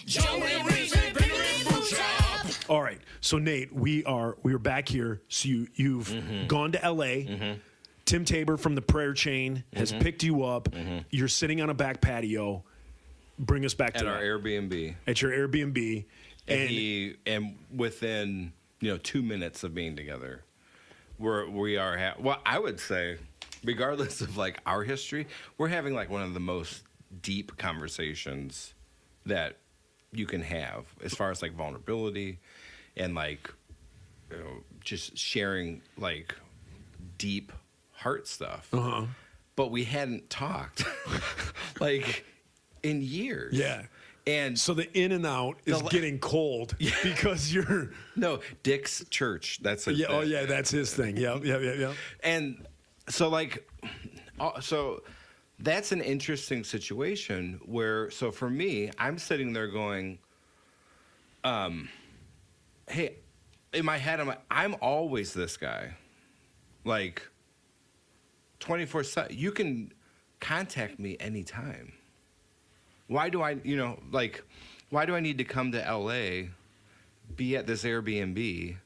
Joey Reese and Big Food Shop. All right, so Nate, we are back here. So you've gone to L.A. Tim Tabor from the Prayer Chain has picked you up. You're sitting on a back patio. Bring us back At to our that. Airbnb. At your Airbnb, And within 2 minutes of being together, we are. Well, I would say, regardless of like our history, we're having like one of the most deep conversations that you can have as far as like vulnerability and like just sharing like deep heart stuff. But we hadn't talked like in years. yeah. And So the in and out is getting cold because you're. no, Dick's church. That's it. Yeah. Oh yeah, that's his thing. Yeah. And so like, so that's an interesting situation where, so for me, I'm sitting there going, hey, in my head, I'm like, I'm always this guy. Like 24/7, you can contact me anytime. Why do I, why do I need to come to LA, be at this Airbnb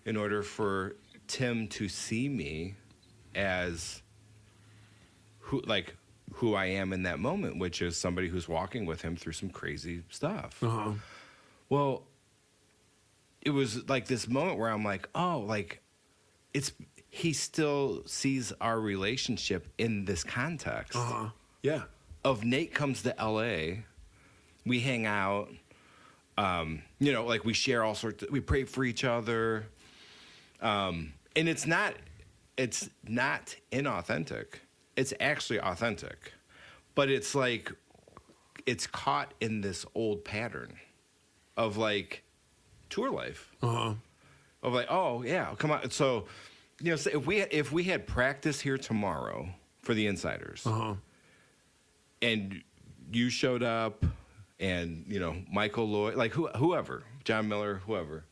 in order for Tim to see me as who I am in that moment, which is somebody who's walking with him through some crazy stuff. Well, it was like this moment where I'm like, oh, like he still sees our relationship in this context. Yeah. Of Nate comes to LA, we hang out, like we share all sorts we pray for each other. And it's not inauthentic. It's actually authentic. But it's like it's caught in this old pattern of like tour life. Of like, oh yeah, come on. So, so if we had practice here tomorrow for the Insiders. And you showed up, and Michael Lloyd, like whoever, John Miller, whoever,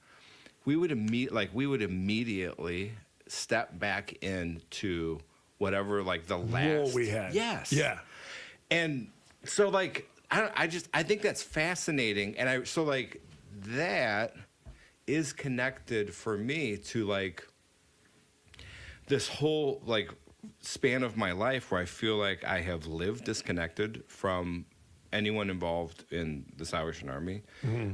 we would immediately step back into whatever like the last role we had. Yes. Yeah. And so like I think that's fascinating, and that is connected for me to like this whole like span of my life where I feel like I have lived disconnected from anyone involved in the Salvation Army.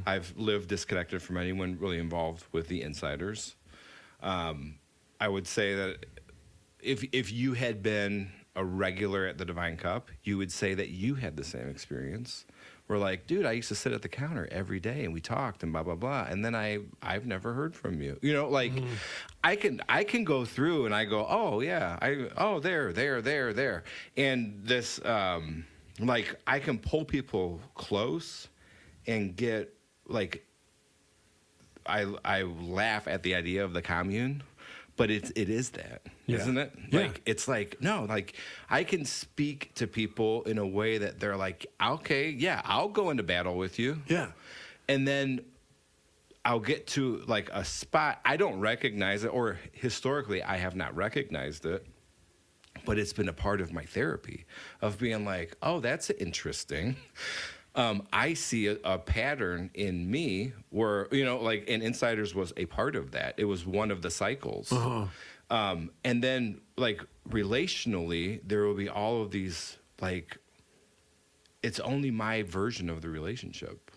I've lived disconnected from anyone really involved with the Insiders. I would say that if you had been a regular at the Divine Cup, you would say that you had the same experience. We're like, dude, I used to sit at the counter every day and we talked and blah, blah, blah. And then I've never heard from you. I can go through and I go, oh yeah, there. And this, I can pull people close and get like, I laugh at the idea of the commune, but it is that, isn't it? Yeah. Like, it's like, no, like I can speak to people in a way that they're like, okay, yeah, I'll go into battle with you. Yeah. And then I'll get to like a spot. I don't recognize it, or historically I have not recognized it, but it's been a part of my therapy of being like, oh, that's interesting. I see a pattern in me where, and Insiders was a part of that. It was one of the cycles. And then like relationally, there will be all of these, like, it's only my version of the relationship.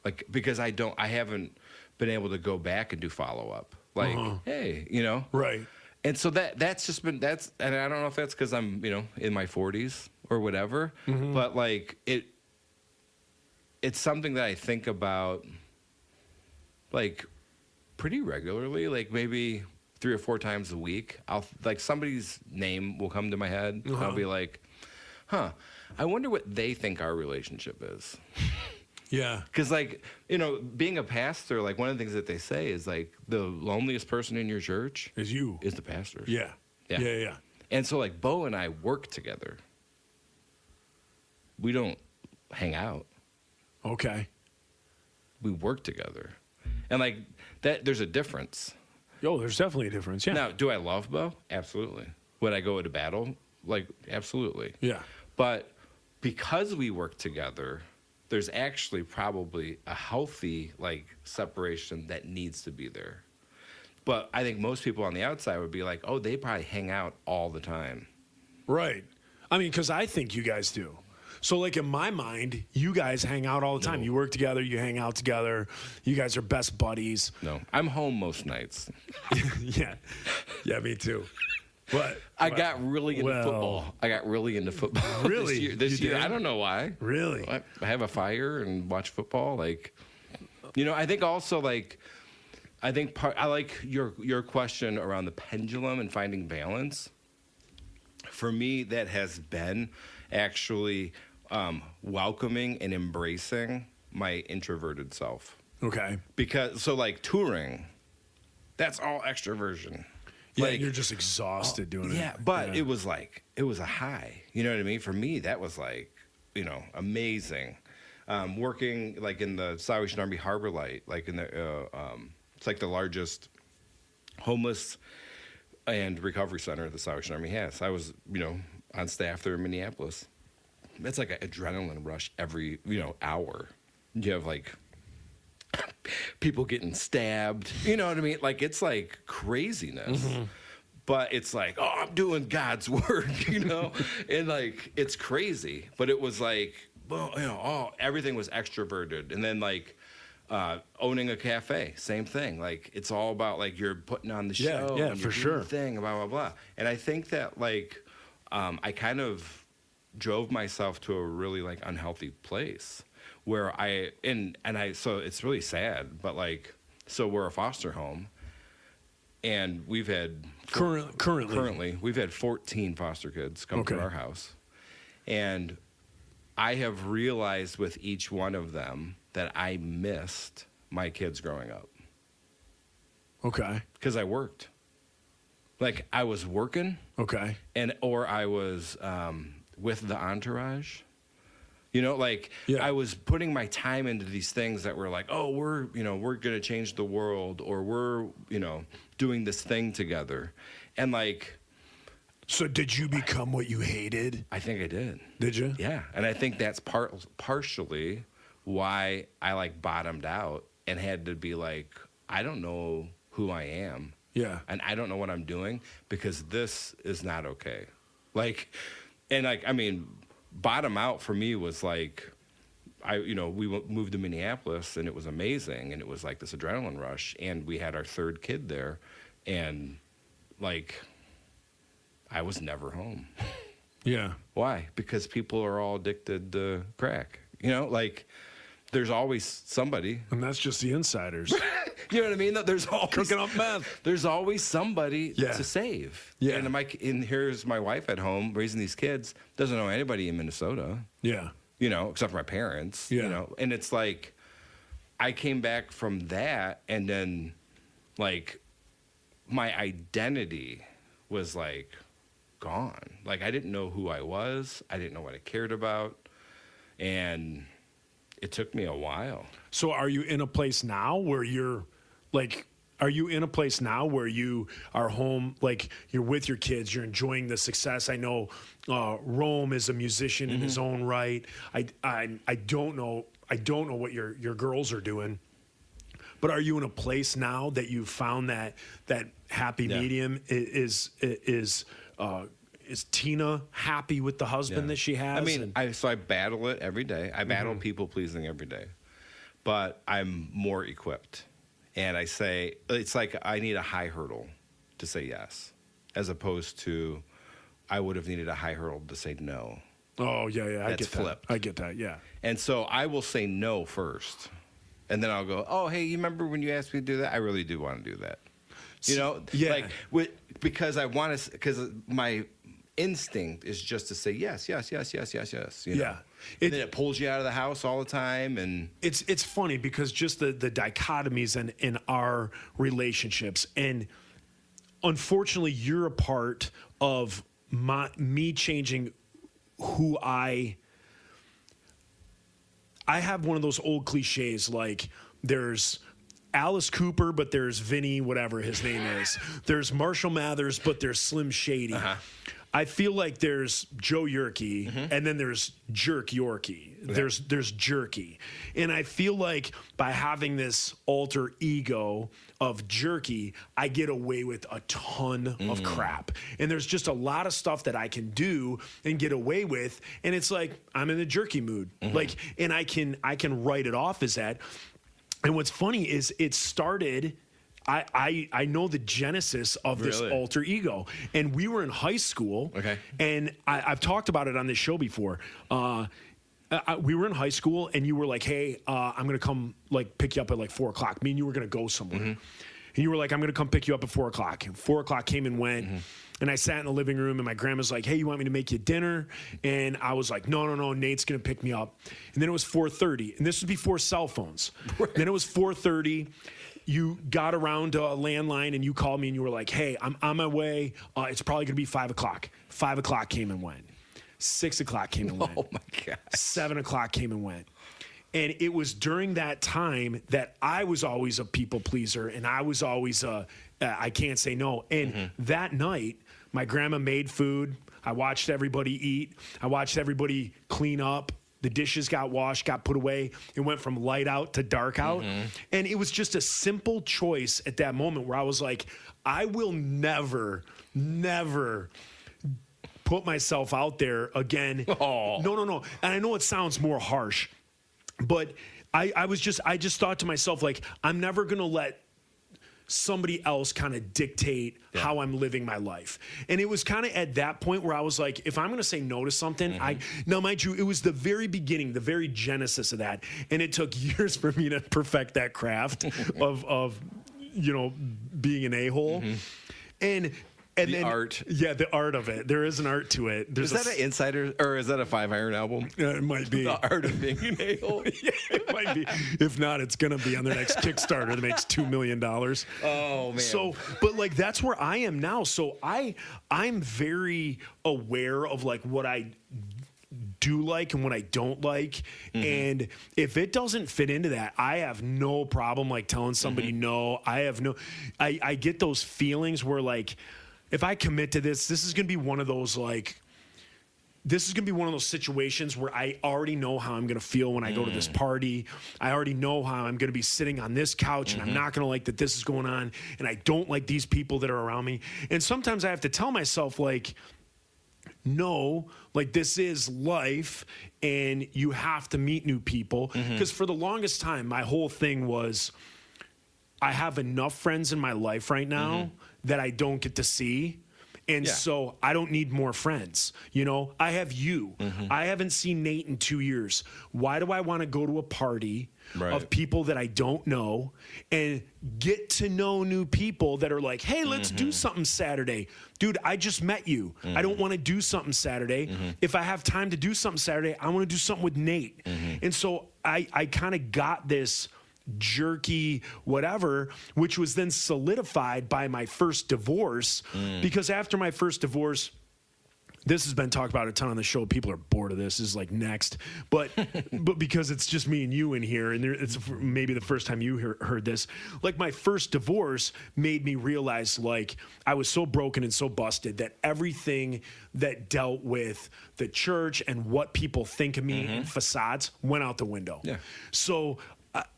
Like, because I haven't been able to go back and do follow up. Like, hey, Right. And so that's just been, and I don't know if that's because I'm, in my 40s or whatever, but like it's something that I think about like pretty regularly, like maybe 3 or 4 times a week. I'll like somebody's name will come to my head. And I'll be like, I wonder what they think our relationship is. Yeah. Because like, being a pastor, like one of the things that they say is like the loneliest person in your church Is you. is the pastor. Yeah. Yeah. Yeah. And so like Bo and I work together. We don't hang out. Okay. We work together. And like that, there's a difference. Yo, there's definitely a difference. Yeah. Now, do I love Bo? Absolutely. Would I go into battle? Like, absolutely. Yeah. But because we work together, there's actually probably a healthy like separation that needs to be there. But I think most people on the outside would be like, oh, they probably hang out all the time. Right. I mean, because I think you guys do. So, like, in my mind, you guys hang out all the time. No. You work together, you hang out together. You guys are best buddies. No, I'm home most nights. Yeah. Yeah, me too. But I got really into well, football. I got really into football Really? this You year. did? I don't know why. Really? I have a fire and watch football. Like, I think also like, I like your question around the pendulum and finding balance. For me, that has been actually welcoming and embracing my introverted self. Okay. Because so like touring, that's all extroversion. Yeah, Like, you're just exhausted doing it. yeah, but it was like, it was a high. You know what I mean? For me, that was like, amazing. Working like in the Salvation Army Harbor Light, like in the, it's like the largest homeless and recovery center the Salvation Army has. I was, on staff there in Minneapolis. That's like an adrenaline rush every, hour. You have like people getting stabbed. You know what I mean? Like, it's like craziness. Mm-hmm. But it's like, oh, I'm doing God's work, and like, it's crazy. But it was like, well, everything was extroverted. And then like, owning a cafe, same thing. Like, it's all about like, you're putting on the show. Yeah, and for you're doing sure. the thing, blah, blah, blah. And I think that like, I kind of drove myself to a really like unhealthy place where so it's really sad, but like, so we're a foster home and we've had currently we've had 14 foster kids come to our house. And I have realized with each one of them that I missed my kids growing up. Okay. Because I worked. Like, I was working. Okay. Or I was with the entourage. I was putting my time into these things that were like, oh, we're going to change the world, or we're, doing this thing together. And like, so did you become what you hated? I think I did. Did you? Yeah. And I think that's partially why I like bottomed out and had to be like, I don't know who I am. Yeah. And I don't know what I'm doing because this is not okay. Like, and like, I mean, bottom out for me was like, we moved to Minneapolis and it was amazing. And it was like this adrenaline rush. And we had our third kid there. And like, I was never home. Yeah. Why? Because people are all addicted to crack. Like, there's always somebody. And that's just the insiders. You know what I mean? There's always Cooking up meth. There's always somebody Yeah. to save. Yeah. And here's my wife at home raising these kids. Doesn't know anybody in Minnesota. Yeah. Except for my parents. Yeah. And it's like, I came back from that, and then like my identity was like gone. Like, I didn't know who I was. I didn't know what I cared about, and it took me a while. So are you in a place now where you're like, are you in a place now where you are home, like you're with your kids, you're enjoying the success? I know Rome is a musician in his own right. I don't know what your girls are doing, but are you in a place now that you've found that happy medium? Is Tina happy with the husband that she has? I mean, I battle it every day. I battle people pleasing every day, but I'm more equipped. And I say, it's like I need a high hurdle to say yes, as opposed to I would have needed a high hurdle to say no. Oh, yeah. That's flipped. I get that, yeah. And so I will say no first. And then I'll go, oh, hey, you remember when you asked me to do that? I really do want to do that. Yeah. Because I want to, because my instinct is just to say yes. Yeah. And then it pulls you out of the house all the time. And It's funny because just the dichotomies in our relationships, and unfortunately you're a part of me changing who I have one of those old cliches, like there's Alice Cooper, but there's Vinny, whatever his name is. There's Marshall Mathers, but there's Slim Shady. I feel like there's Joe Yerke, and then there's Jerk Yorkie. There's Jerky. And I feel like by having this alter ego of Jerky, I get away with a ton of crap. And there's just a lot of stuff that I can do and get away with. And it's like, I'm in the jerky mood. Like, and I can write it off as that. And what's funny is it started... I know the genesis of this alter ego, and we were in high school. Okay. And I've talked about it on this show before. We were in high school, and you were like, "Hey, I'm gonna come like pick you up at like 4 o'clock." Me and you were gonna go somewhere, and you were like, "I'm gonna come pick you up at 4 o'clock." And 4 o'clock came and went. And I sat in the living room, and my grandma's like, "Hey, you want me to make you dinner?" And I was like, No, Nate's gonna pick me up. And then it was 4:30, and this was before cell phones. Then it was 4:30. You got around a landline and you called me and you were like, "Hey, I'm on my way. It's probably going to be 5 o'clock. 5 o'clock came and went. 6 o'clock came and went. Oh, my God. 7 o'clock came and went. And it was during that time that I was always a people pleaser, and I was always I can't say no. And that night, my grandma made food. I watched everybody eat. I watched everybody clean up. The dishes got washed, got put away. It went from light out to dark out. And it was just a simple choice at that moment where I was like, I will never put myself out there again. Oh. No. And I know it sounds more harsh, but I just thought to myself, like, I'm never going to let somebody else kind of dictate how I'm living my life. And it was kind of at that point where I was like, if I'm going to say no to something, now mind you, it was the very beginning, the very genesis of that. And it took years for me to perfect that craft of being an a-hole. And The then, art. Yeah, the art of it. There is an art to it. Is that an Insider, or is that a 5 Iron album? It might be. The Art of Being an A-hole? Yeah, it might be. If not, it's going to be on their next Kickstarter that makes $2 million. Oh, man. So, but like, that's where I am now. So I'm very aware of like what I do like and what I don't like. And if it doesn't fit into that, I have no problem like telling somebody no. I get those feelings where like, if I commit to this is going to be one of those situations where I already know how I'm going to feel when I go to this party. I already know how I'm going to be sitting on this couch, and I'm not going to like that this is going on, and I don't like these people that are around me. And sometimes I have to tell myself, like, no, like, this is life, and you have to meet new people. Because for the longest time, my whole thing was, I have enough friends in my life right now that I don't get to see. And so I don't need more friends. I have you. I haven't seen Nate in 2 years. Why do I want to go to a party of people that I don't know and get to know new people that are like, hey, let's do something Saturday? Dude, I just met you. I don't want to do something Saturday. If I have time to do something Saturday, I want to do something with Nate. And so I kind of got this jerky whatever, which was then solidified by my first divorce. Because after my first divorce, this has been talked about a ton on the show. People are bored of this. This is like next, but because it's just me and you in here, and it's maybe the first time you heard this. Like, my first divorce made me realize, like, I was so broken and so busted that everything that dealt with the church and what people think of me and facades went out the window. Yeah. So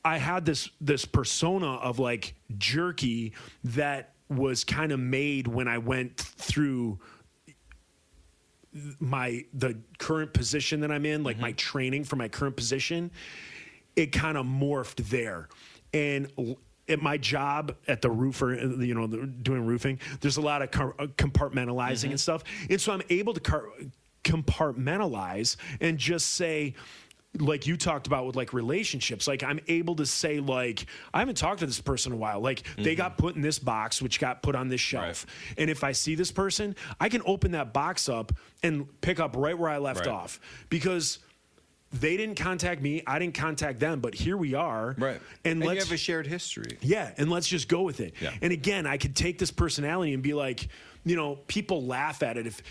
I had this persona of like jerky that was kind of made when I went through the current position that I'm in, like my training for my current position. It kind of morphed there. And at my job at the roofer, doing roofing, there's a lot of compartmentalizing and stuff. And so I'm able to compartmentalize and just say, like you talked about with like relationships, like I'm able to say, like, I haven't talked to this person in a while. Like they got put in this box, which got put on this shelf. And if I see this person, I can open that box up and pick up right where I left off, because they didn't contact me. I didn't contact them, but here we are. Right. And you have a shared history. Yeah. And let's just go with it. Yeah. And again, I could take this personality and be like, people laugh at it. If,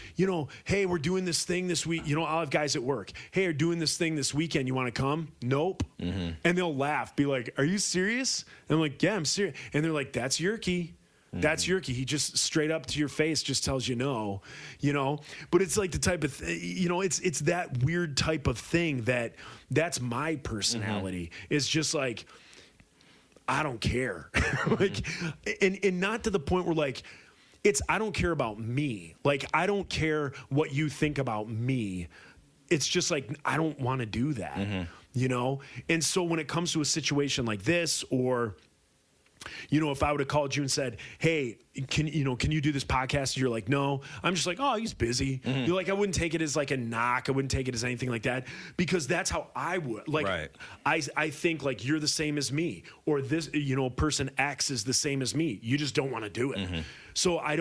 hey, we're doing this thing this week. I'll have guys at work. Hey, we're doing this thing this weekend. You want to come? Nope. Mm-hmm. And they'll laugh, be like, are you serious? And I'm like, yeah, I'm serious. And they're like, that's Yerke. That's Yerke. He just straight up to your face just tells you no, But it's like the type of, it's that weird type of thing that's my personality. It's just like, I don't care. And not to the point where like, I don't care about me. Like, I don't care what you think about me. It's just like, I don't want to do that, And so when it comes to a situation like this, or, if I would have called you and said, hey, can you do this podcast? You're like, no. I'm just like, oh, he's busy. You're like, I wouldn't take it as like a knock. I wouldn't take it as anything like that, because that's how I would. Like, right. I think like you're the same as me, or this, person X is the same as me. You just don't want to do it. So I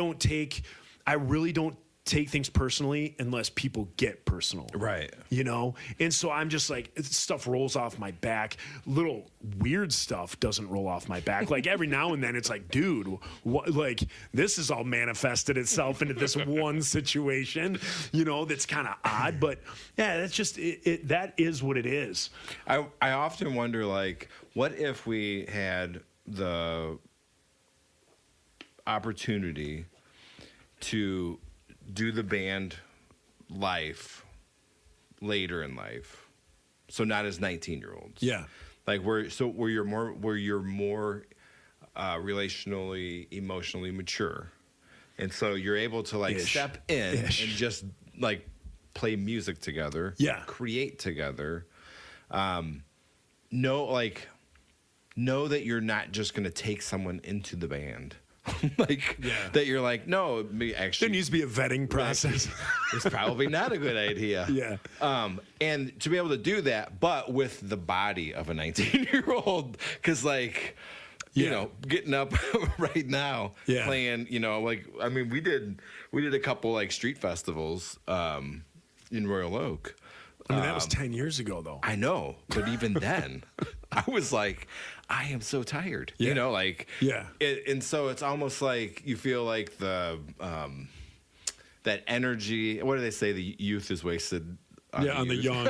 really don't take things personally unless people get personal. Right. And so I'm just like, stuff rolls off my back. Little weird stuff doesn't roll off my back. Like every now and then it's like, dude, like this has all manifested itself into this one situation, that's kind of odd. But yeah, that's just, that is what it is. I often wonder, like, what if we had the opportunity to do the band life later in life, so not as 19-year-olds. Yeah, like where you're more relationally, emotionally mature, and so you're able to like step in and just like play music together, create together. Know that you're not just gonna take someone into the band. That you're like, no, actually, there needs to be a vetting process. It's probably not a good idea. Yeah. And to be able to do that, but with the body of a 19-year-old, because getting up right now, playing, we did a couple like street festivals in Royal Oak. That was 10 years ago, though. I know, but even then, I was like, I am so tired. And so it's almost like you feel like the that energy. What do they say? The youth is wasted. On the young.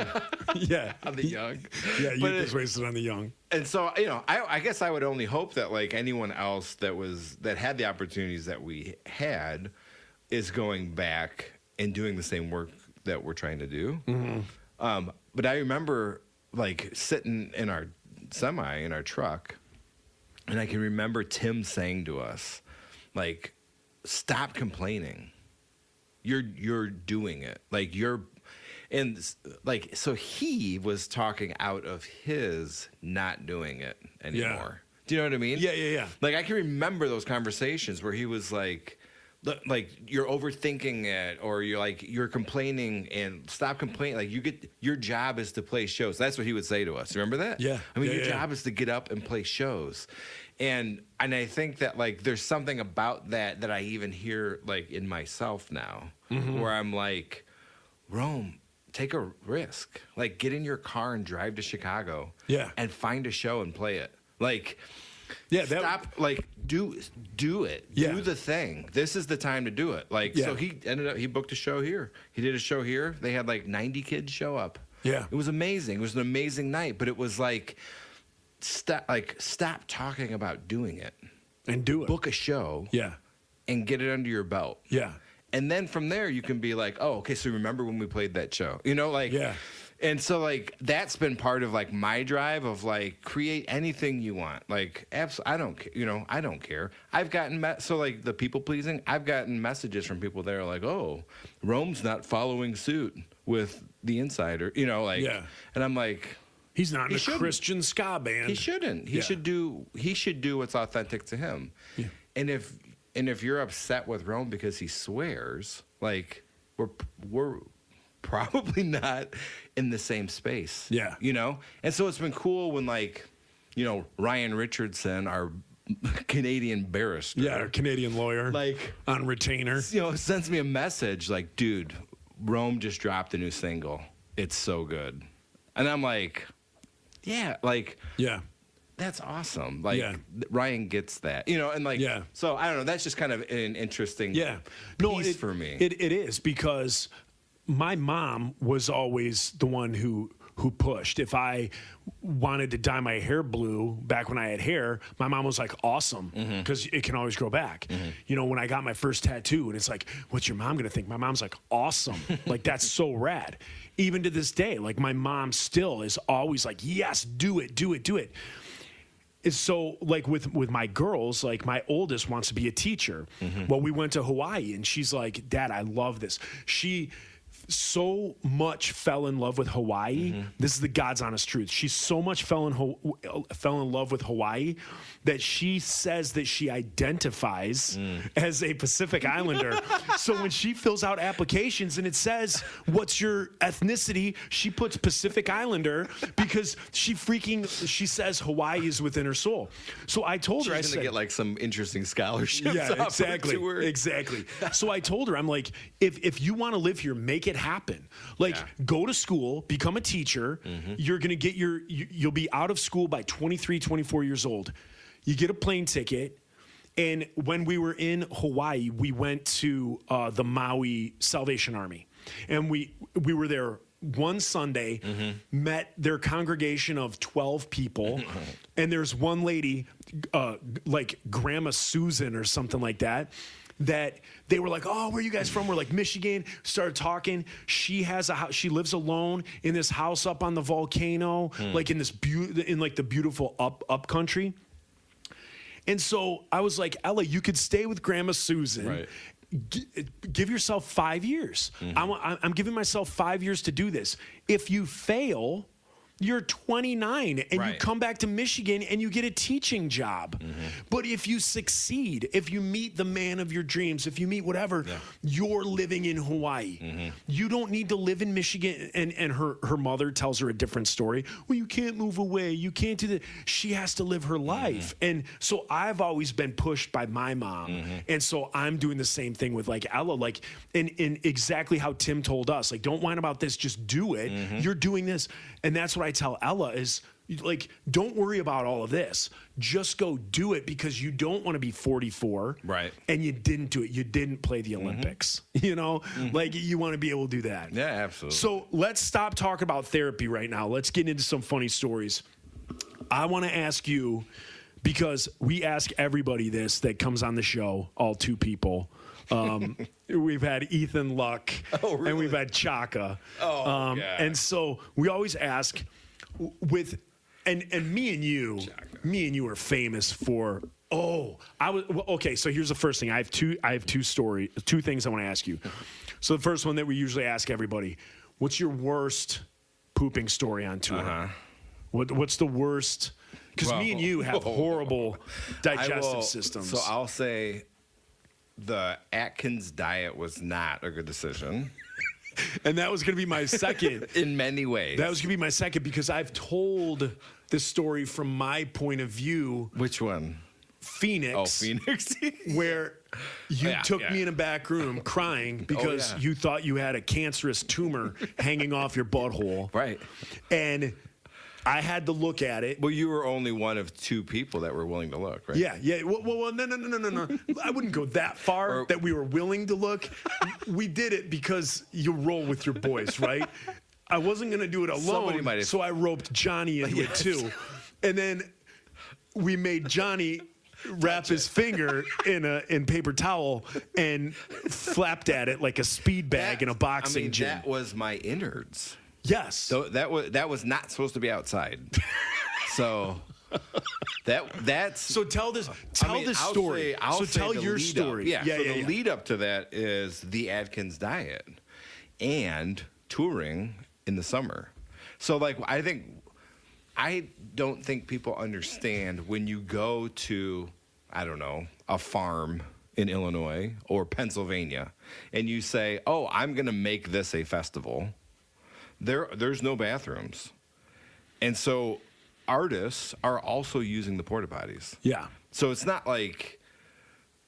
Yeah, on the young. Yeah, youth is wasted on the young. And so I guess I would only hope that like anyone else that had the opportunities that we had is going back and doing the same work that we're trying to do. But I remember like sitting in our semi in our truck, and I can remember Tim saying to us, like, stop complaining. You're doing it. Like so he was talking out of his not doing it anymore. Yeah. Do you know what I mean? Yeah. Like I can remember those conversations where he was like you're overthinking it, or you're complaining, and stop complaining. Like your job is to play shows. That's what he would say to us. Remember that? Yeah. I mean, your job is to get up and play shows. And I think that like there's something about that I even hear like in myself now, where I'm like, Rome, take a risk. Like get in your car and drive to Chicago. Yeah. And find a show and play it. Like stop, do it. Yeah. Do the thing. This is the time to do it. So he booked a show here. He did a show here. They had like 90 kids show up. Yeah. It was amazing. It was an amazing night, but it was like stop talking about doing it. And do it. Book a show. Yeah. And get it under your belt. Yeah. And then from there you can be like, oh, okay, so remember when we played that show? Yeah. And so like that's been part of like my drive of like create anything you want. Like I don't care. I've gotten so like the people pleasing, I've gotten messages from people that are like, "Oh, Rome's not following suit with the Insider." And I'm like, he's not in a Christian ska band. He shouldn't. He should do what's authentic to him. Yeah. And if you're upset with Rome because he swears, like we're probably not in the same space. Yeah. And so it's been cool when Ryan Richardson, our Canadian barrister. Yeah, our Canadian lawyer. On retainer. Sends me a message like, dude, Rome just dropped a new single. It's so good. And I'm like, yeah, that's awesome. Like Yeah. Ryan gets that, you know, and like, Yeah. so I don't know. That's just kind of an interesting piece for me. It is because my mom was always the one who pushed. If I wanted to dye my hair blue back when I had hair, my mom was like, awesome, because it can always grow back. You know, when I got my first tattoo and it's like, what's your mom gonna think? My mom's like, awesome. Like, that's so rad. Even to this day, like my mom still is always like, yes, do it, do it, do it. So like with my girls, like my oldest wants to be a teacher. Well, we went to Hawaii and she's like, Dad, I love this. She so much fell in love with Hawaii. This is the God's honest truth. She so much fell in love with Hawaii that she says that she identifies as a Pacific Islander. So when she fills out applications and it says, what's your ethnicity? She puts Pacific Islander because she says Hawaii is within her soul. So I told her, I She's said, gonna get like some interesting scholarships. yeah, offered to her. exactly. So I told her, I'm like, if you want to live here, make it happen. Like, go to school, become a teacher. You're gonna get you'll be out of school by 23, 24 years old. You get a plane ticket. And when we were in Hawaii, we went to the Maui Salvation Army, and we were there one Sunday, met their congregation of 12 people, and there's one lady, like Grandma Susan or something like that, that they were like, oh, where are you guys from? We're like, Michigan. Started talking. She has a house. She lives alone in this house up on the volcano, like in this in like the beautiful up country. And so I was like, Ella, you could stay with Grandma Susan. Right. Give yourself 5 years. I'm giving myself 5 years to do this. If you fail, you're 29 and you come back to Michigan and you get a teaching job. But if you succeed, if you meet the man of your dreams, if you meet whatever, you're living in Hawaii. You don't need to live in Michigan. And her mother tells her a different story. Well, you can't move away. You can't do that. She has to live her life. And so I've always been pushed by my mom. And so I'm doing the same thing with like Ella, like in exactly how Tim told us, like, don't whine about this, just do it. You're doing this. And that's what I tell Ella is, like, don't worry about all of this. Just go do it, because you don't want to be 44. Right. And you didn't do it. You didn't play the Olympics. You know, like, you want to be able to do that. Yeah, absolutely. So let's stop talking about therapy right now. Let's get into some funny stories. I want to ask you, because we ask everybody this that comes on the show, all two people. We've had Ethan Luck, and we've had Chaka. God. And so we always ask with, and me and you are famous for, okay, so here's the first thing. I have two things I want to ask you. So the first one that we usually ask everybody, what's your worst pooping story on tour? What's the worst? Because me and you have horrible digestive systems. So I'll say the Atkins diet was not a good decision. And that was going to be my second. In many ways. That was going to be my second, because I've told this story from my point of view. Which one? Phoenix. Oh, Phoenix. Where you took me in a back room crying because you thought you had a cancerous tumor hanging off your butthole. Right. And I had to look at it. Well, you were only one of two people that were willing to look, right? Yeah. Well, no. I wouldn't go that far that we were willing to look. We did it because you roll with your boys, right? I wasn't going to do it alone, so I roped Johnny into it too. And then we made Johnny wrap his finger in paper towel and flapped at it like a speed bag in a boxing gym. That was my innards. Yes. So that was not supposed to be outside. So that's so tell this story. Tell your story. The lead up to that is the Atkins diet and touring in the summer. So like I don't think people understand when you go to, I don't know, a farm in Illinois or Pennsylvania and you say, "Oh, I'm going to make this a festival." There's no bathrooms. And so artists are also using the porta potties. Yeah. So it's not like,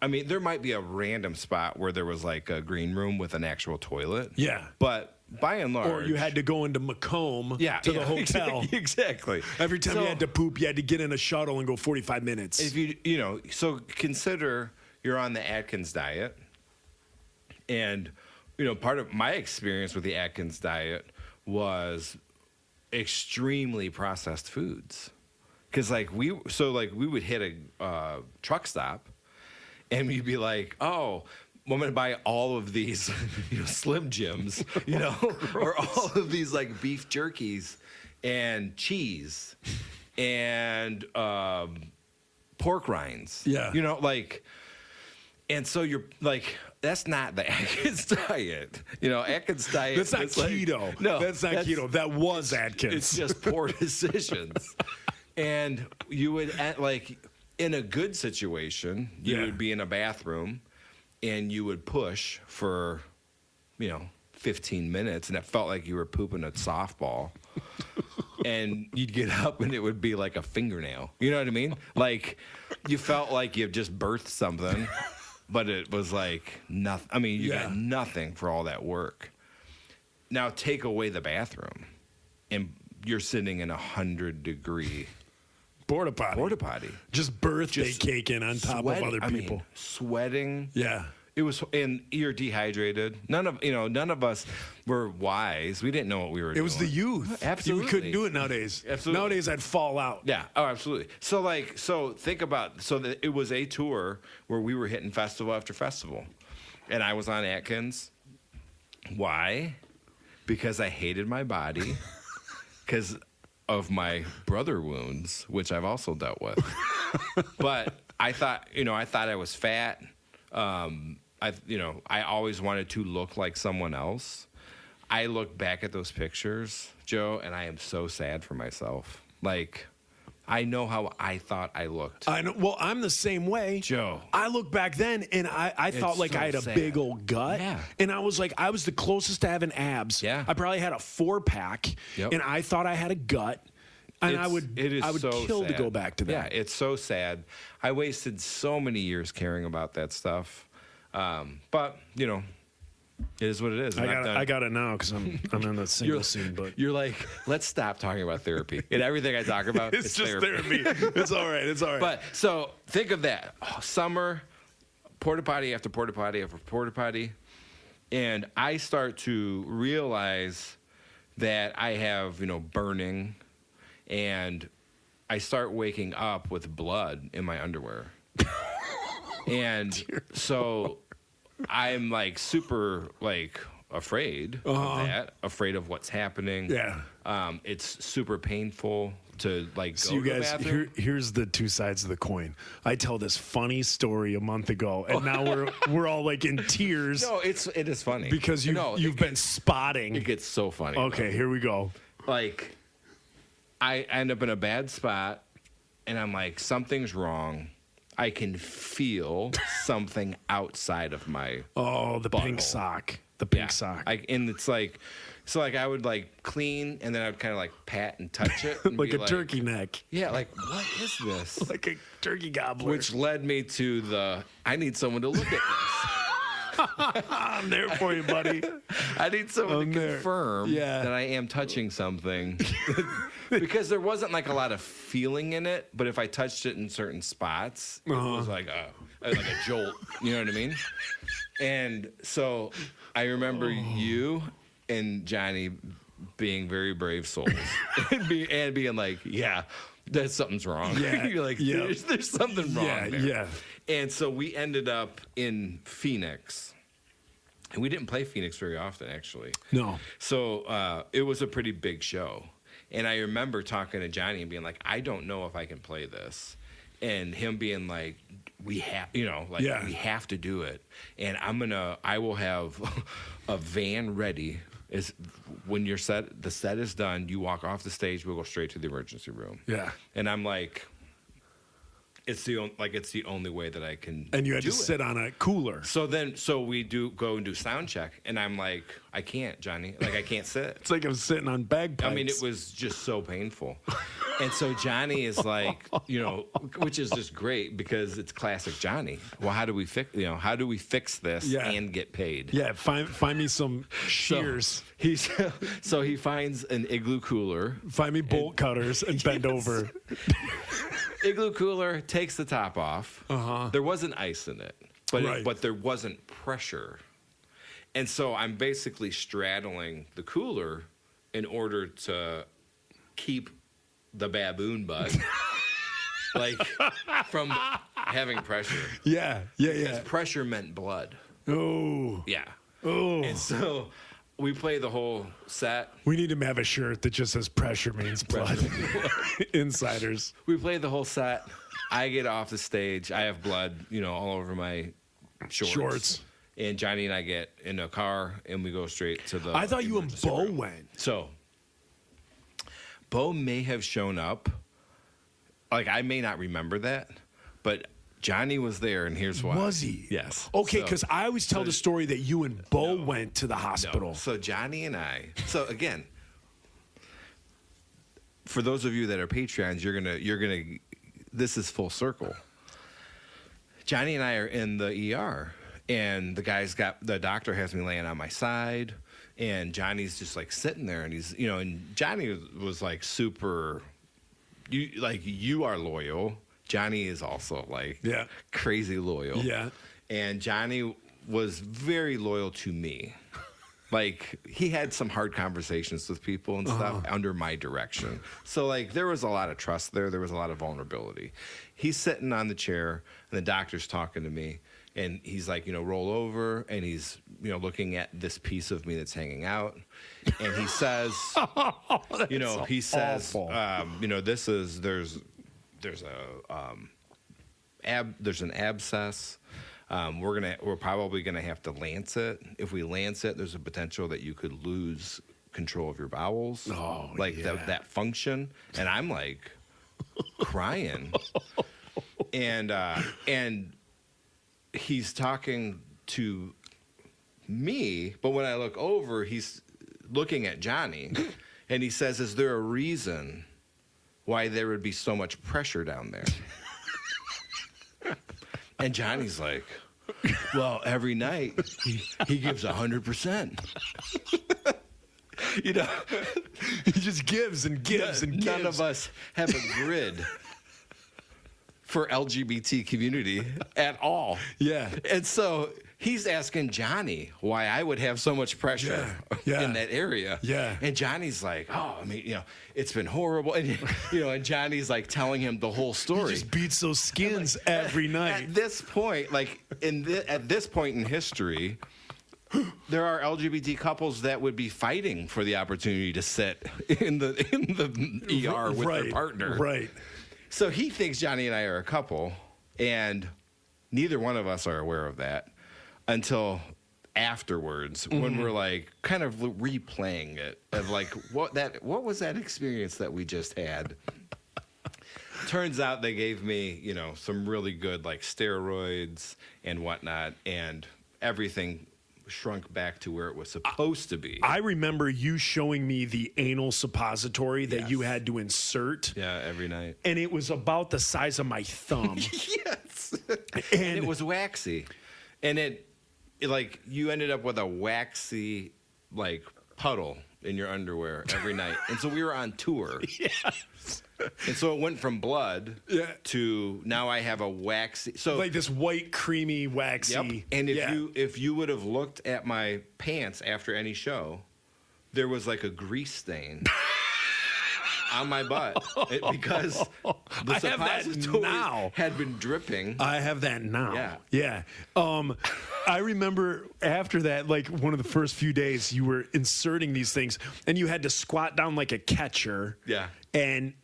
I mean, there might be a random spot where there was like a green room with an actual toilet. Yeah. But by and large, Or you had to go into Macomb to the hotel. Exactly. Every time So, you had to poop, you had to get in a shuttle and go 45 minutes. if you know, so consider you're on the Atkins diet, and part of my experience with the Atkins diet was extremely processed foods, because we would hit a truck stop, and we'd be like, oh, I'm gonna buy all of these, Slim Jims, or all of these like beef jerkies and cheese and pork rinds. Yeah. And so you're like, that's not the Atkins diet. Atkins diet. That's not is like- keto. No, that's not keto. That was Atkins. It's just poor decisions. And you would, in a good situation, you would be in a bathroom and you would push for, 15 minutes, and it felt like you were pooping a softball. And you'd get up and it would be like a fingernail. You know what I mean? Like, you felt like you just birthed something, but it was like nothing. I mean, you got nothing for all that work. Now take away the bathroom, and you're sitting in 100-degree Porta potty. Just birthday cake in on top of other people. Sweating. Yeah. It was, and you're dehydrated. None of us were wise. We didn't know what we were doing. It was the youth. Absolutely. You couldn't do it nowadays. Absolutely. Nowadays, I'd fall out. Yeah. Oh, absolutely. So think about, that it was a tour where we were hitting festival after festival, and I was on Atkins. Why? Because I hated my body, because of my brother wounds, which I've also dealt with. But I thought I was fat. I always wanted to look like someone else. I look back at those pictures, Joe, and I am so sad for myself. Like, I know how I thought I looked. I know. Well, I'm the same way, Joe. I look back then, and I thought like so I had a sad. big old gut, Yeah. and I was the closest to having abs. Yeah. I probably had a 4-pack, Yep. and I thought I had a gut, and I would so kill to sad. go back to that. Yeah, it's so sad. I wasted so many years caring about that stuff. But it is what it is. I got it now because I'm in the single scene, but You're like, let's stop talking about therapy. And everything I talk about it's is just therapy. It's all right. It's all right. But so think of that. Summer, porta potty after porta potty after porta potty. And I start to realize that I have, burning, and I start waking up with blood in my underwear. And so I'm super afraid of that, afraid of what's happening. Yeah. It's super painful to So go you to the guys, bathroom. here's the two sides of the coin. I tell this funny story a month ago, and now we're all in tears No, it is funny because you've been spotting. It gets so funny. Okay, here we go. I end up in a bad spot, and I'm like, something's wrong. I can feel something outside of my Oh, the pink Butthole. sock. The pink sock. And it's I would clean, and then I would kind of pat and touch it, and like be a turkey neck. Yeah, what is this? Like a turkey gobbler. Which led me to I need someone to look at this. I'm there for you, buddy. I need someone I'm to there. confirm Yeah. that I am touching something. Because there wasn't a lot of feeling in it, but if I touched it in certain spots, it was like a jolt. You know what I mean? And so I remember you and Johnny being very brave souls and being like, yeah, something's wrong. Yeah, You're like, yeah. there's something wrong Yeah, there. yeah. And so we ended up in Phoenix. And we didn't play Phoenix very often, actually. No. So it was a pretty big show. And I remember talking to Johnny and being like, I don't know if I can play this. And him being like, we have, Yeah. we have to do it. And I will have a van ready. Is when the set is done, you walk off the stage, we'll go straight to the emergency room. Yeah. And I'm like, it's the only way that I can. And you had do to it. sit on a cooler. So we go and do sound check, and I'm like, I can't, Johnny. Like, I can't sit. It's like I'm sitting on bagpipes. I mean, it was just so painful. And so Johnny is like, which is just great because it's classic Johnny. Well, how do we fix this Yeah. and get paid? Yeah, find me some shears. So he finds an igloo cooler. Find me bolt cutters and bend over. Igloo cooler takes the top off. Uh-huh. There wasn't ice in it, but Right. but there wasn't pressure. And so I'm basically straddling the cooler in order to keep the baboon butt like from having pressure. Yeah. Because pressure meant blood. Oh. Yeah. Oh. And so we play the whole set. We need to have a shirt that just says pressure means blood. Insiders. We play the whole set. I get off the stage. I have blood, all over my shorts. And Johnny and I get in a car and we go straight to the. I thought you and emergency Bo room. went. So, Bo may have shown up. Like, I may not remember that, but Johnny was there, and here's why. Was he? Yes. Okay, So- because I always tell the story that you and Bo No. went to the hospital. No. So Johnny and I. So again, for those of you that are Patreons, you're gonna. This is full circle. Johnny and I are in the ER, and the doctor has me laying on my side, and Johnny's just like sitting there, and he's and Johnny was like super. You are loyal. Johnny is also like crazy loyal. Yeah. And Johnny was very loyal to me. Like, he had some hard conversations with people and stuff under my direction. So, like, there was a lot of trust there. There was a lot of vulnerability. He's sitting on the chair, and the doctor's talking to me. And he's like, roll over. And he's, looking at this piece of me that's hanging out. And he says, awful. this is, there's an abscess. We're probably gonna have to lance it. If we lance it, there's a potential that you could lose control of your bowels, that function. And I'm like crying, and he's talking to me, but when I look over, he's looking at Johnny, and he says, "Is there a reason why there would be so much pressure down there?" And Johnny's like, "Well, every night he gives 100%." He just gives and gives and gives. None of us have a grid for LGBT community at all. Yeah. And so he's asking Johnny why I would have so much pressure Yeah. in that area. Yeah. And Johnny's like, it's been horrible. And, and Johnny's like telling him the whole story. He just beats those skins every night. At this point, at this point in history, there are LGBT couples that would be fighting for the opportunity to sit in the ER with their partner. Right. So he thinks Johnny and I are a couple, and neither one of us are aware of that until afterwards, when we're like kind of replaying it of like what was that experience that we just had. Turns out they gave me some really good like steroids and whatnot, and everything shrunk back to where it was supposed to be. I remember you showing me the anal suppository that Yes. you had to insert. Yeah, every night. And it was about the size of my thumb. Yes. And It was waxy, and it like you ended up with a waxy like puddle in your underwear every night. And so we were on tour. Yes. And so it went from blood Yeah. to now I have a waxy. So Like this white, creamy, waxy. yep. And if you would have looked at my pants after any show, there was like a grease stain on my butt because the I have that suppository now. had been dripping. I have that now. Yeah. Yeah. I remember after that, like one of the first few days, you were inserting these things and you had to squat down like a catcher. Yeah. And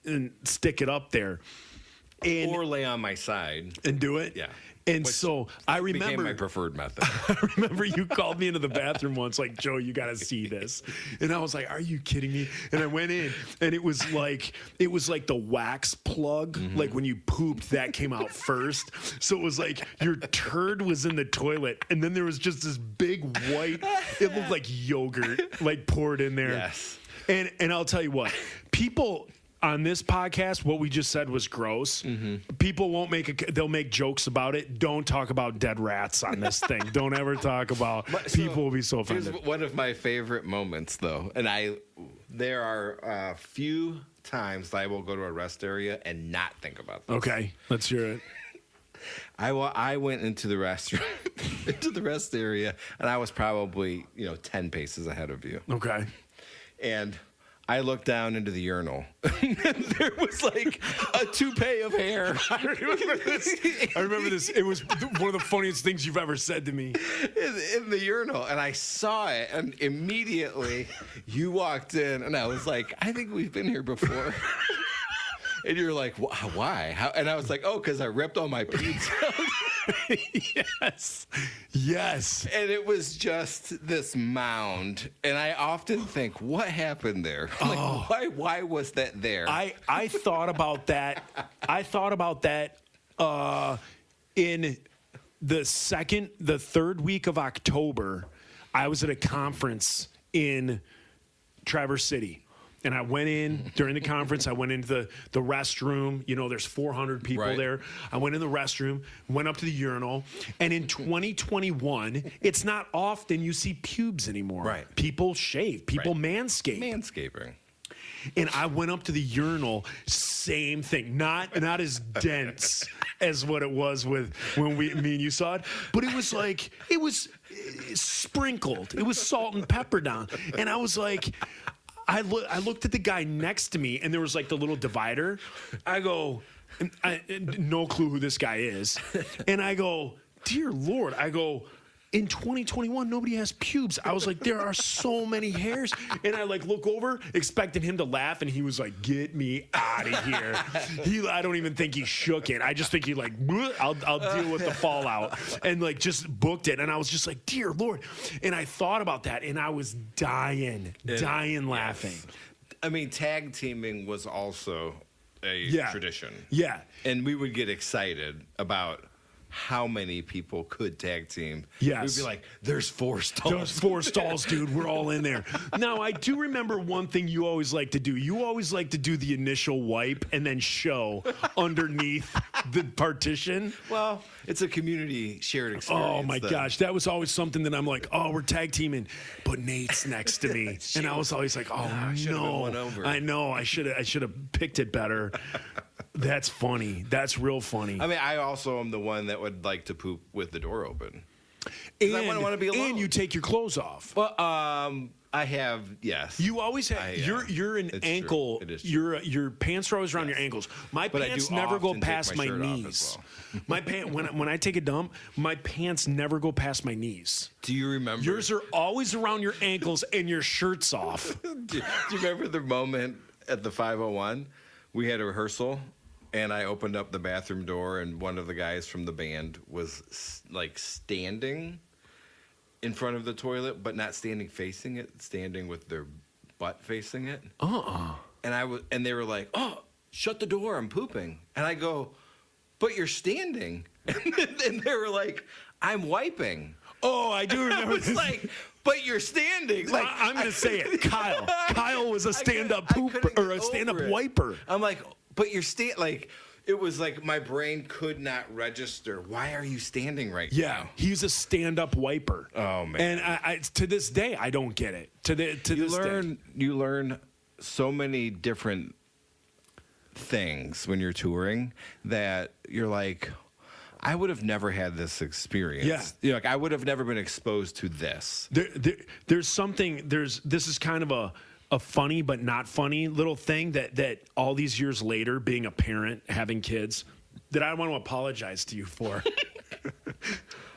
stick it up there. and or lay on my side. do it. Yeah. And Which so I Became my remember preferred method. I remember you called me into the bathroom once, like, Joe, you got to see this. And I was like, are you kidding me? And I went in, and it was like the wax plug. Like when you pooped, that came out first. So it was like your turd was in the toilet, and then there was just this big white, it looked like yogurt, like poured in there. Yes. And I'll tell you what, people on this podcast, what we just said was gross. People won't they'll make jokes about it. Don't talk about dead rats on this thing. Don't ever talk about, people will be so Here's offended. one of my favorite moments, though, and there are a few times that I will go to a rest area and not think about this. Okay, let's hear it. I went into the restroom, into the rest area, and I was probably 10 paces ahead of you, Okay. and I looked down into the urinal. And there was like a toupee of hair. I remember this. It was one of the funniest things you've ever said to me. in the urinal, and I saw it, and immediately you walked in, and I was like, I think we've been here before. And you're like, why? How? And I was like, oh, because I ripped all my pubes out. Yes. And it was just this mound. And I often think, what happened there? Like, why was that there? I thought about that. In the third week of October. I was at a conference in Traverse City. And I went in during the conference. I went into the restroom. There's 400 people Right. there. I went in the restroom, went up to the urinal. And in 2021, it's not often you see pubes anymore. Right. People shave. People manscape. Manscaping. And I went up to the urinal, same thing. Not as dense as what it was when me and you saw it, but it was sprinkled. It was salt and pepper down. And I was like, I looked at the guy next to me, and there was like the little divider. I go, no clue who this guy is. And I go, dear Lord, in 2021, nobody has pubes. I was like, there are so many hairs. And I look over, expecting him to laugh, and he was like, get me out of here. I don't even think he shook it. I just think he I'll deal with the fallout. And just booked it. And I was just like, dear Lord. And I thought about that, and I was dying laughing. I mean, tag teaming was also a tradition. Yeah. And we would get excited about how many people could tag team. Yes. We'd be like, there's 4 stalls. Those 4 stalls, dude. We're all in there. Now, I do remember one thing you always like to do. You always like to do the initial wipe and then show underneath the partition. Well, it's a community shared experience. Oh, my then. gosh. That was always something that I'm like, oh, we're tag teaming. But Nate's next to me. And I was always like, oh, should've been one no. over. I know. I should have picked it better. That's funny. That's real funny. I mean, I also am the one that would like to poop with the door open. I wouldn't wanna be alone. And you take your clothes off. Well, I have, yes. You always have. You're an It's ankle. true. It is true. Your pants are always around your ankles. My But I pants do never go often take past my my shirt off as knees. well. My when I take a dump, my pants never go past my knees. Do you remember? Yours are always around your ankles and your shirt's off. Do you remember the moment at the 501? We had a rehearsal, and I opened up the bathroom door, and one of the guys from the band was standing in front of the toilet, but not standing facing it, standing with their butt facing it. And they were like, "Oh, shut the door! I'm pooping." And I go, "But you're standing." And they were like, "I'm wiping." Oh, I do I remember was this. like, "But you're standing." Like, I'm going to say it. Kyle. Kyle was a stand-up I couldn't pooper or get a stand-up over it. wiper. I'm like, "But you're it was like my brain could not register. Why are you standing right Yeah, now? he's a stand-up wiper. Oh, man. And I to this day, I don't get it. To this day. You learn so many different things when you're touring that you're like, I would have never had this experience. Yeah. I would have never been exposed to this. There's something. This is kind of a funny but not funny little thing that all these years later, being a parent, having kids, that I want to apologize to you for.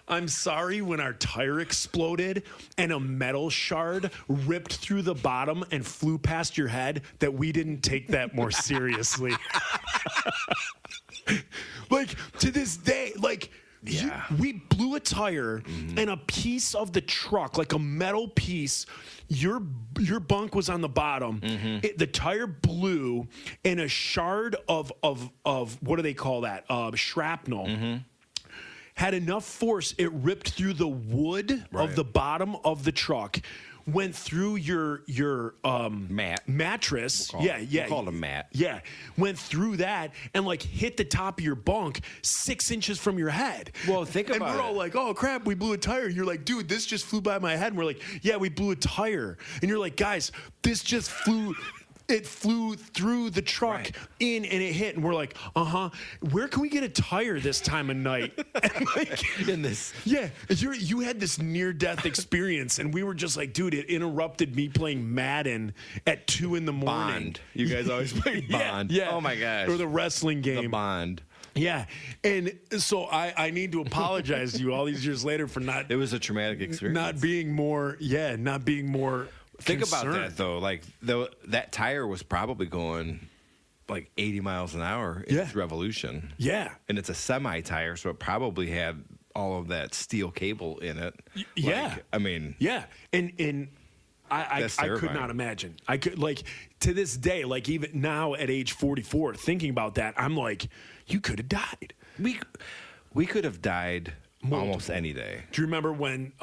I'm sorry when our tire exploded and a metal shard ripped through the bottom and flew past your head, that we didn't take that more seriously. Like to this day, like. Yeah. We blew a tire and a piece of the truck, like a metal piece. Your bunk was on the bottom. The tire blew, and a shard of what do they call that? Shrapnel. Had enough force, it ripped through the wood of the bottom of the truck, went through your mattress. We'll call it a mat. Yeah, went through that and like hit the top of your bunk 6 inches from your head. Well, think about it. And we're all it. like, "Oh crap, we blew a tire." And you're like, "Dude, this just flew by my head." And we're like, "Yeah, we blew a tire." And you're like, "Guys, this just flew." It flew through the truck in and it hit, and we're like, where can we get a tire this time of night? And like, In this. yeah, you had this near-death experience, and we were just like, dude, it interrupted me playing Madden at 2 a.m. Bond. You guys always played Bond. Yeah. Oh my gosh. Or the wrestling game. The Bond. Yeah, and so I need to apologize to you all these years later for not It was a traumatic experience. not being more Think about concerned. that though. Like that tire was probably going like 80 miles an hour in its revolution. Yeah. And it's a semi tire, so it probably had all of that steel cable in it. Yeah. Like, I mean, Yeah, and I That's could terrifying. not imagine. I could like to this day, like even now at age 44, thinking about that, I'm like, you could have died. we could have died almost any day. Do you remember when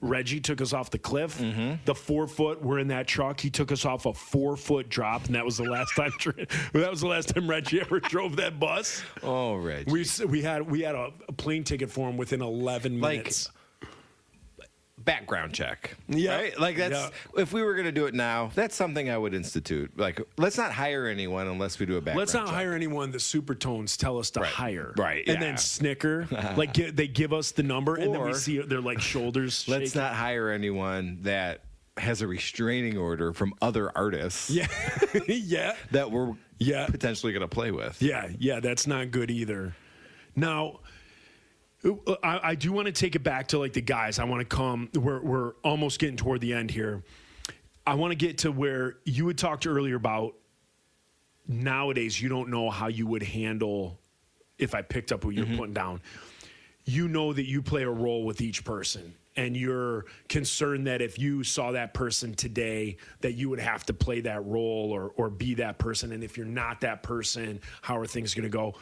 Reggie took us off the cliff? The 4 foot, we're in that truck. He took us off a 4 foot drop, and that was the last time. That was the last time Reggie ever drove that bus. Oh, Reggie. We had a plane ticket for him within 11 minutes. Background check. Yeah. Right? Like that's if we were going to do it now, that's something I would institute. Like let's not hire anyone unless we do a background Let's not check. hire anyone the Supertones tell us to hire. Right, And yeah. then snicker. Like they give us the number and then we Or- see their like shoulders Let's shaking. not hire anyone that has a restraining order from other artists Yeah. Yeah. that we're Yeah. potentially going to play with. Yeah, that's not good either. Now, I do want to take it back to like the guys. I want to come. We're almost getting toward the end here. I want to get to where you had talked earlier about nowadays. You don't know how you would handle if I picked up what you're putting down. You know that you play a role with each person, and you're concerned that if you saw that person today, that you would have to play that role or be that person. And if you're not that person, how are things going to go?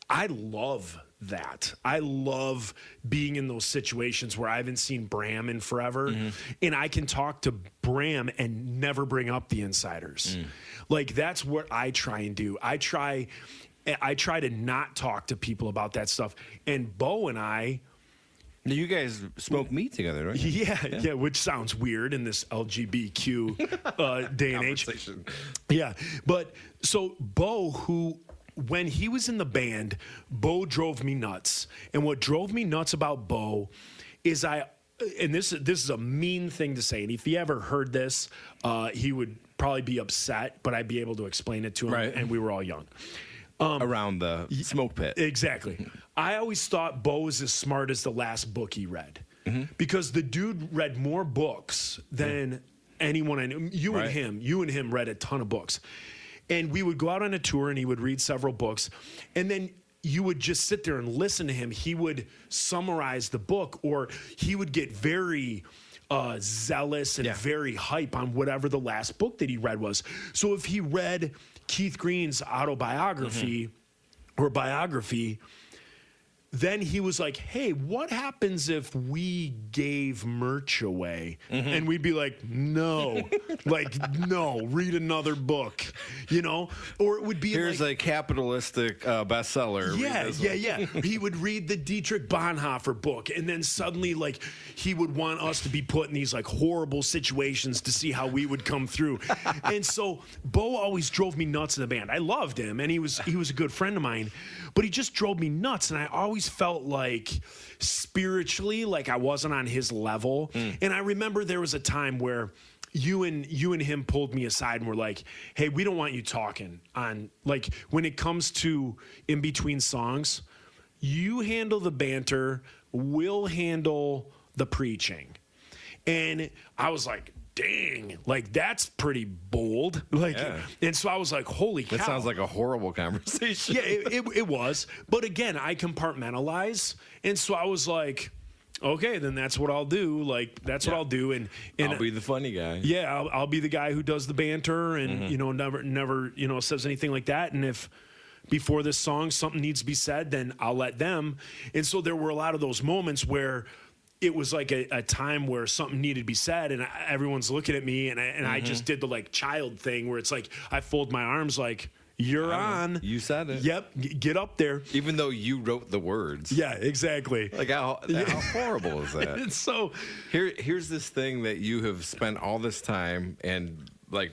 I love that. I love being in those situations where I haven't seen Bram in forever, and I can talk to Bram and never bring up the insiders. Like that's what I try and do. I try to not talk to people about that stuff. And Bo and I, You guys smoke meat together, right? yeah, which sounds weird in this LGBTQ day and age. Conversation. Yeah, but so Bo, who when he was in the band, Bo drove me nuts. And what drove me nuts about Bo is and this is a mean thing to say, and if he ever heard this, he would probably be upset, but I'd be able to explain it to him, Right. and we were all young. Around the smoke pit. Exactly. I always thought Bo was as smart as the last book he read, because the dude read more books than anyone I knew. You and him read a ton of books. And we would go out on a tour and he would read several books. And then you would just sit there and listen to him. He would summarize the book, or he would get very zealous and very hype on whatever the last book that he read was. So if he read Keith Green's autobiography or biography, then he was like, hey, what happens if we gave merch away? And we'd be like, no, no, read another book, Or it would be Here's like, a capitalistic bestseller. Yeah. He would read the Dietrich Bonhoeffer book, and then suddenly, like, he would want us to be put in these, like, horrible situations to see how we would come through. And so Bo always drove me nuts in the band. I loved him, and he was a good friend of mine, but he just drove me nuts, and I always felt like spiritually like I wasn't on his level. And I remember there was a time where you and him pulled me aside and were like, hey, we don't want you talking on, like, when it comes to in between songs, you handle the banter, we'll handle the preaching. And I was like, dang, like that's pretty bold. Like, Yeah. and so I was like, holy cow. That sounds like a horrible conversation. Yeah, it was. But again, I compartmentalize. And so I was like, okay, then that's what I'll do. Like, that's what I'll do. And I'll be the funny guy. yeah, I'll be the guy who does the banter and, you know, never, you know, says anything like that. And if before this song something needs to be said, then I'll let them. And so there were a lot of those moments where it was like a time where something needed to be said and everyone's looking at me and I just did the like child thing where it's like I fold my arms like, you're on. You said it. Yep, get up there. Even though you wrote the words. Yeah, exactly. Like how horrible is that? And so Here's this thing that you have spent all this time and like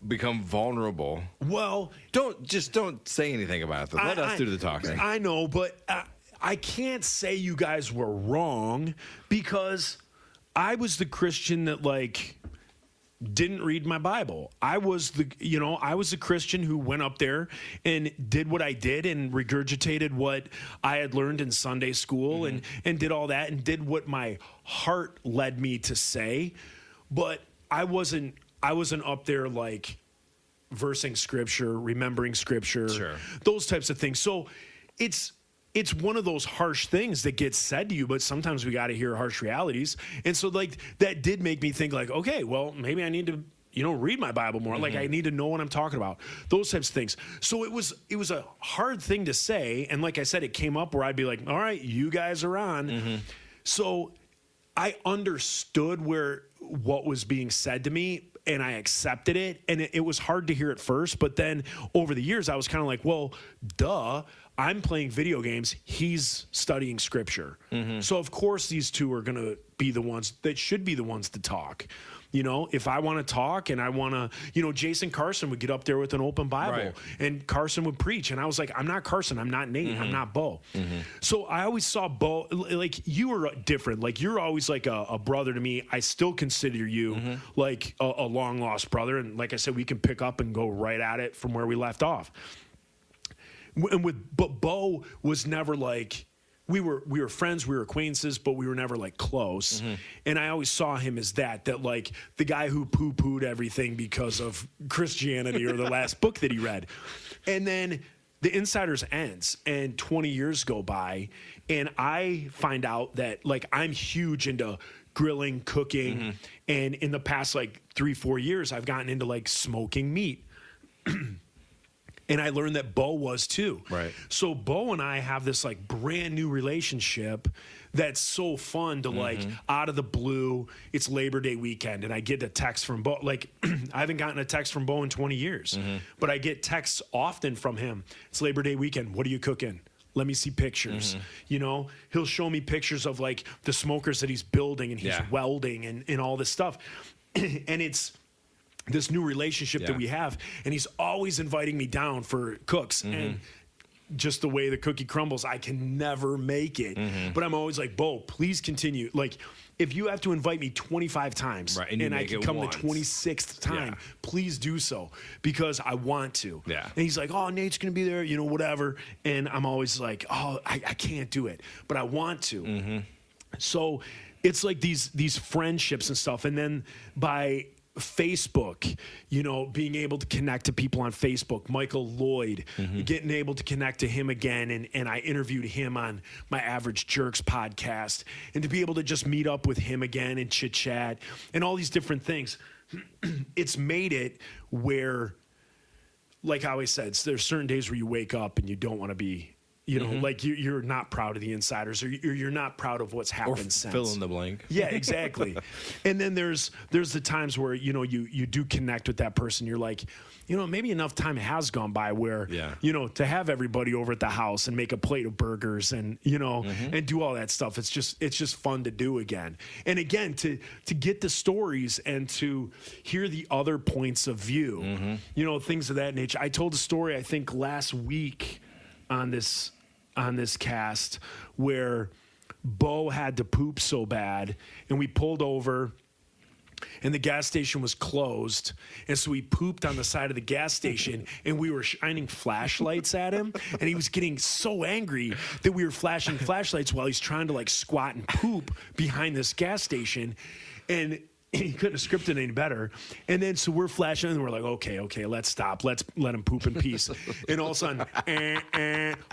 become vulnerable. well, Don't say anything about it. Let us do the talking. I know, but I can't say you guys were wrong because I was the Christian that like didn't read my Bible. I was the Christian who went up there and did what I did and regurgitated what I had learned in Sunday school and did all that and did what my heart led me to say. But I wasn't up there like versing scripture, remembering scripture, Sure. those types of things. So it's one of those harsh things that gets said to you, but sometimes we got to hear harsh realities. And so like that did make me think like, okay, well, maybe I need to, you know, read my Bible more. Like I need to know what I'm talking about, those types of things. So it was a hard thing to say. And like I said, it came up where I'd be like, all right, you guys are on. So I understood what was being said to me and I accepted it. And it was hard to hear at first, but then over the years, I was kind of like, well, duh, I'm playing video games. He's studying scripture. So of course these two are going to be the ones that should be the ones to talk. You know, if I want to talk and I want to, you know, Jason Carson would get up there with an open Bible Right. and Carson would preach. And I was like, I'm not Carson. I'm not Nate. I'm not Bo. So I always saw Bo, like you were different. Like you're always like a brother to me. I still consider you like a long lost brother. And like I said, we can pick up and go right at it from where we left off. But Bo was never like, we were friends, we were acquaintances, but we were never like close. And I always saw him as that like the guy who poo-pooed everything because of Christianity or the last book that he read. And then The Insiders ends and 20 years go by and I find out that like I'm huge into grilling, cooking. And in the past like 3-4 years, I've gotten into like smoking meat. And I learned that Bo was too. Right. So Bo and I have this like brand new relationship that's so fun to like out of the blue. It's Labor Day weekend and I get a text from Bo. Like I haven't gotten a text from Bo in 20 years, but I get texts often from him. It's Labor Day weekend. What are you cooking? Let me see pictures. You know, he'll show me pictures of like the smokers that he's building and he's welding and all this stuff. And it's this new relationship that we have, and he's always inviting me down for cooks. And just the way the cookie crumbles, I can never make it. But I'm always like, Bo, please continue. Like, if you have to invite me 25 times and I can come once. the 26th time, please do so because I want to. Yeah. And he's like, oh, Nate's going to be there, you know, whatever. And I'm always like, oh, I can't do it, but I want to. So it's like these friendships and stuff. And then by Facebook, you know, being able to connect to people on Facebook, Michael Lloyd, getting able to connect to him again. And I interviewed him on my Average Jerks podcast, and to be able to just meet up with him again and chit chat and all these different things. It's made it where, like I always said, there's certain days where you wake up and you don't want to be, you know, like you're not proud of the Insiders or you're not proud of what's happened since. Fill in the blank. Yeah, exactly. And then there's the times where, you know, you do connect with that person. You're like, you know, maybe enough time has gone by where, you know, to have everybody over at the house and make a plate of burgers and, you know, and do all that stuff. It's just fun to do again. And again, to get the stories and to hear the other points of view, you know, things of that nature. I told a story, I think last week on this cast where Bo had to poop so bad and we pulled over and the gas station was closed. And so he pooped on the side of the gas station and we were shining flashlights at him. And he was getting so angry that we were flashing flashlights while he's trying to like squat and poop behind this gas station. And he couldn't have scripted any better. And then so we're flashing and we're like, okay, let's stop. Let's let him poop in peace. And all of a sudden,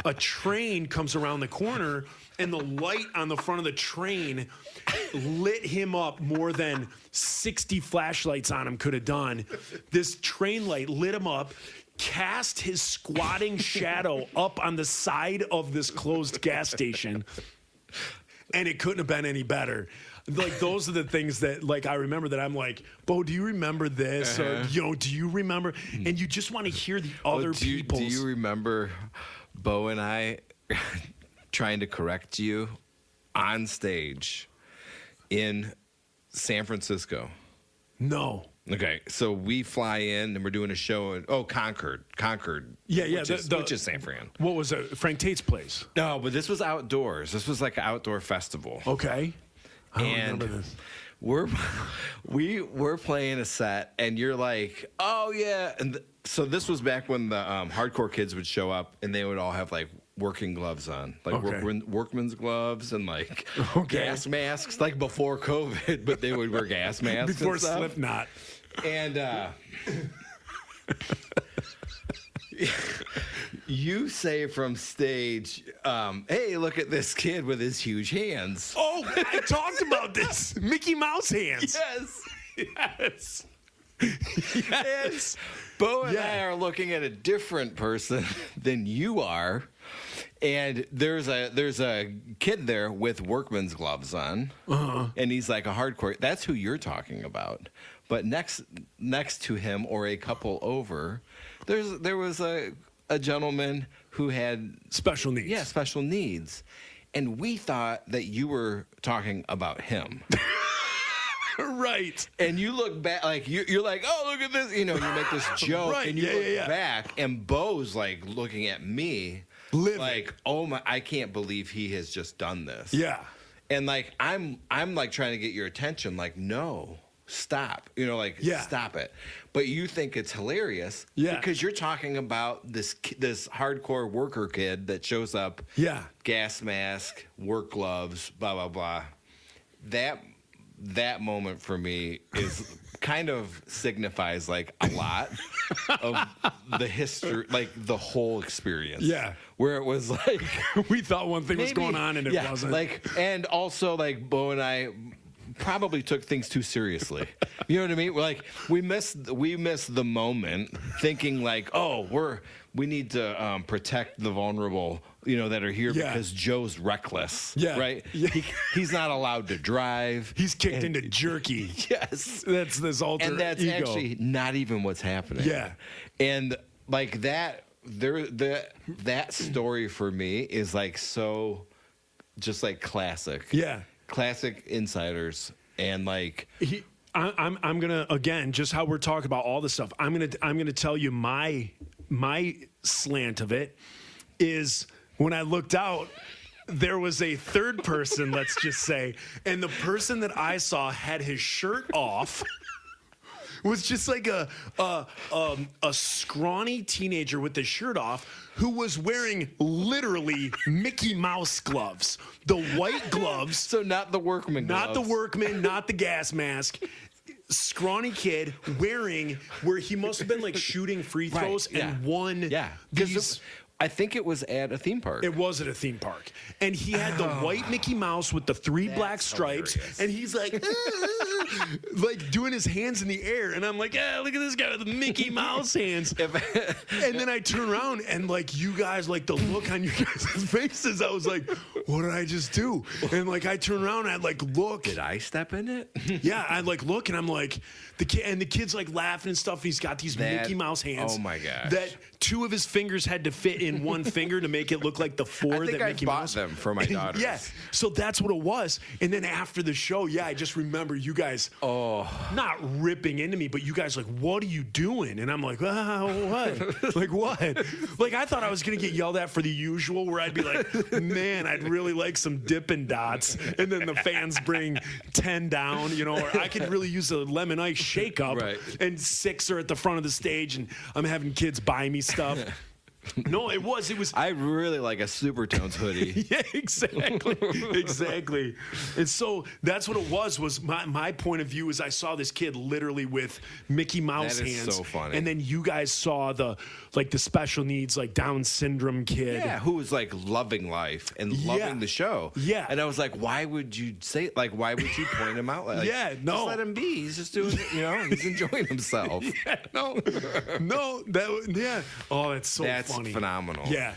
a train comes around the corner and the light on the front of the train lit him up more than 60 flashlights on him could have done. This train light lit him up, cast his squatting shadow up on the side of this closed gas station. And it couldn't have been any better. Like, those are the things that, like, I remember that I'm like, Bo, do you remember this? Or, do you remember? And you just want to hear the other people's. Do you remember Bo and I trying to correct you on stage in San Francisco? No. Okay, so we fly in and we're doing a show in Concord. Yeah, which is San Fran. What was it? Frank Tate's place. No, but this was outdoors. This was like an outdoor festival. Okay. I don't And remember this. we're playing a set, and you're like, oh yeah. And so this was back when the hardcore kids would show up, and they would all have like working gloves on, like Okay. workman's gloves and like Okay. gas masks, like before COVID, but they would wear gas masks Before and stuff. Slipknot. And you say from stage, hey, look at this kid with his huge hands. Oh, I talked about this. Mickey Mouse hands. Yes. Yes. Yes. Bo and I Yeah. are looking at a different person than you are. And there's a kid there with workman's gloves on. And he's like a hardcore. That's who you're talking about. But next to him, or a couple over, there was a gentleman who had Special needs. Yeah, special needs. And we thought that you were talking about him. Right. And you look back, like you're like, oh, look at this. You make this joke, Right, and you yeah, look yeah, yeah. back, and Bo's like looking at me, Living. like, oh my, I can't believe he has just done this. Yeah. And like I'm like trying to get your attention, like, no, stop. Yeah. Stop it. But you think it's hilarious, Yeah. because you're talking about this hardcore worker kid that shows up, Yeah. gas mask, work gloves, blah blah blah. That moment for me is kind of signifies like a lot of the history, like the whole experience. Yeah. Where it was like We thought one thing was maybe- going on and it yeah, wasn't. Like, and also like Bo and I probably took things too seriously. You know what I mean? Like we missed the moment, thinking like, oh, we need to protect the vulnerable, that are here Yeah. because Joe's reckless. Yeah. Right. Yeah. He's not allowed to drive. He's kicked into jerky. Yes. That's this alter And that's ego. actually not even what's happening. Yeah. And like that, that story for me is like so, just like classic. Yeah. Classic Insiders, and like I'm gonna, again, just how we're talking about all this stuff. I'm gonna tell you my slant of it is when I looked out, there was a third person, let's just say, and the person that I saw had his shirt off. Was just like a scrawny teenager with his shirt off who was wearing literally Mickey Mouse gloves, the white gloves. so not the workman, Not the gloves. workman, not the gas mask. Scrawny kid wearing where he must have been like shooting free Right, throws yeah. and won Yeah, 'cause these. I think it was at a theme park. It was at a theme park. And he had the white Mickey Mouse with the three black stripes. hilarious. And he's like, like doing his hands in the air. And I'm like, look at this guy with the Mickey Mouse hands. And then I turn around and like you guys, like the look on your guys' faces, I was like, what did I just do? And like I turn around and I like look. Did I step in it? Yeah, I like look and I'm like, the kid's like laughing and stuff. He's got these That- Mickey Mouse hands. oh my gosh. That two of his fingers had to fit in one finger to make it look like the four I think that I Mickey bought Mouse. them for my daughters. Yeah, so that's what it was. And then after the show, yeah, I just remember you guys not ripping into me, but you guys like, what are you doing? And I'm like, what? Like what? Like I thought I was gonna get yelled at for the usual, where I'd be like, man, I'd really like some Dippin' Dots, and then the fans bring 10 down, or I could really use a lemon ice shake up, Right. and 6 are at the front of the stage, and I'm having kids buy me stuff. No, it was. I really like a Supertones hoodie. Yeah, exactly. And so that's what it was my point of view is I saw this kid literally with Mickey Mouse That is hands. so funny. And then you guys saw the special needs, like Down syndrome kid. Yeah, who was like loving life and loving the show. Yeah. And I was like, why would you say, like, why would you point him out? Like, Yeah, no. Just let him be. He's just doing it, he's enjoying himself. No, yeah. Oh, that's so That's funny. phenomenal. Yeah.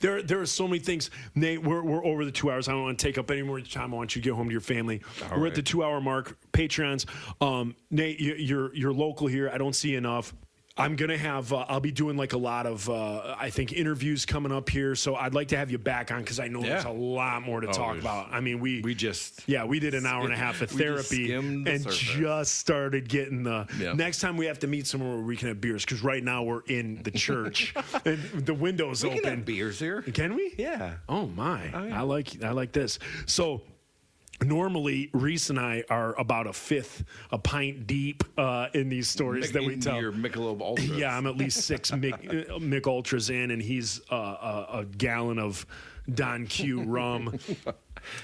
There are so many things. Nate, we're over the 2 hours. I don't want to take up any more time. I want you to get home to your family. We're at the 2 hour mark. Patreons. Nate, you're local here. I don't see enough. I'm going to have, I'll be doing like a lot of, I think, interviews coming up here. So I'd like to have you back on because I know there's a lot more to talk about. I mean, we did an hour and a half of therapy and just started getting next time we have to meet somewhere where we can have beers because right now we're in the church and the window's open. We can have beers here. Can we? Yeah. Oh, my. Oh, yeah. I like this. So, normally, Reese and I are about a pint deep in these stories that we tell. Your Michelob Ultras. Yeah, I'm at least 6 Mick Ultras in, and he's a gallon of Don Q rum.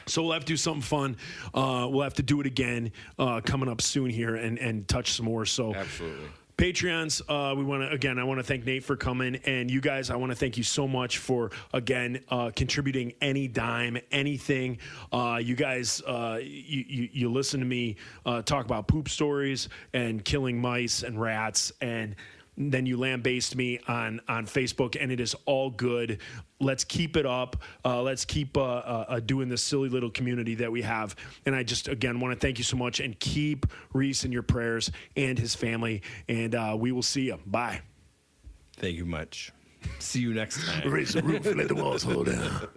So we'll have to do something fun. We'll have to do it again coming up soon here and touch some more. So absolutely. Patreons, I want to thank Nate for coming, and you guys, I want to thank you so much for again contributing any dime, anything. You guys, you listen to me talk about poop stories and killing mice and rats, and then you lambaste me on Facebook, and it is all good. Let's keep it up. Let's keep doing this silly little community that we have. And I just, again, want to thank you so much and keep Reese in your prayers and his family. And we will see you. Bye. Thank you much. See you next time. Raise the roof, let the walls hold down.